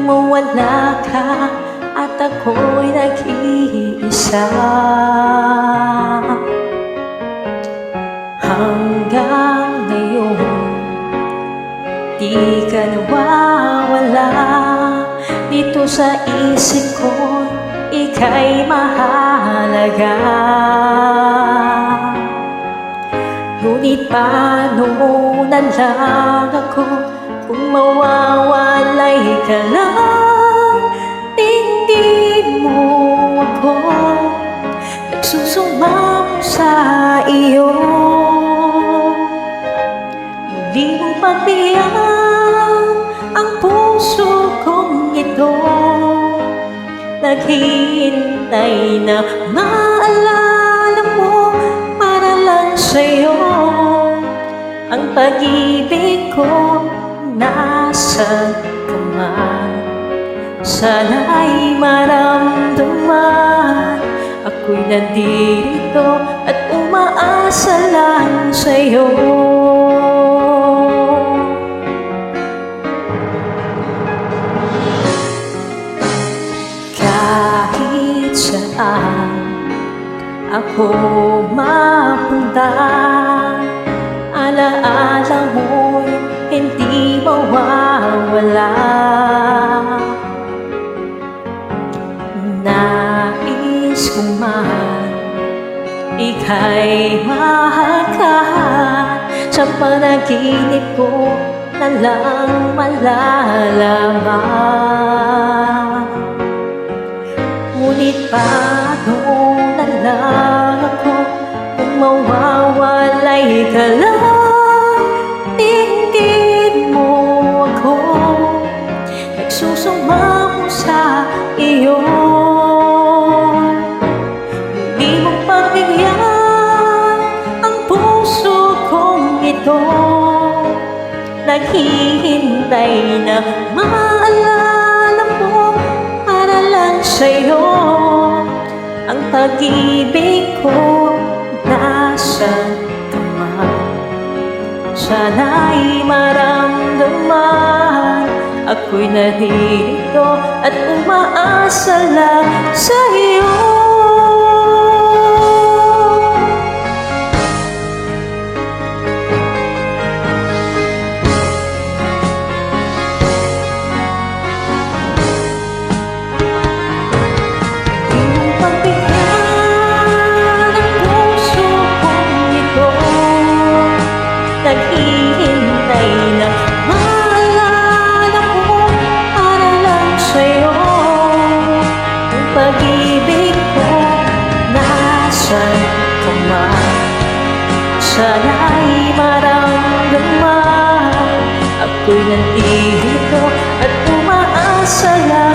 mawala ka at ako'y nag-iisa. Hanggang ngayon di ka nawawala dito sa isip ko, ika'y mahalaga. Ngunit paano na lang ako kung mawawalay ka lang? Tingin mo ako, nagsusumamo sa iyo. Hindi mo pagbigyan ang puso kong ito, naghihintay na maalala mo para lang sa'yo. Ang pag-ibig ko nasa kamay, sana'y maramdaman ako'y nandito at umaasa lang sa'yo. Kahit saan ako mapunta, alaala mo'y hindi mawawala. Nais ko man ika'y mahagkan, sa panaginip ko na lang malalaman. Ngunit paano na lang ako kung mawawalay ka lang? Tingin mo ako, nagsusumamo sa iyo. Hindi mo pagbigyan ang puso kong ito, naghihintay na maalala mo para lang sa'yo. Ang pag-ibig ko nasa kamay, sana'y maramdaman ako'y narito at umaasa lang sa'yo. Naghihintay na maalala mo para lang sa'yo. Ang pag-ibig ko nasa kamay, sana'y maramdaman ako'y nandito at umaasa lang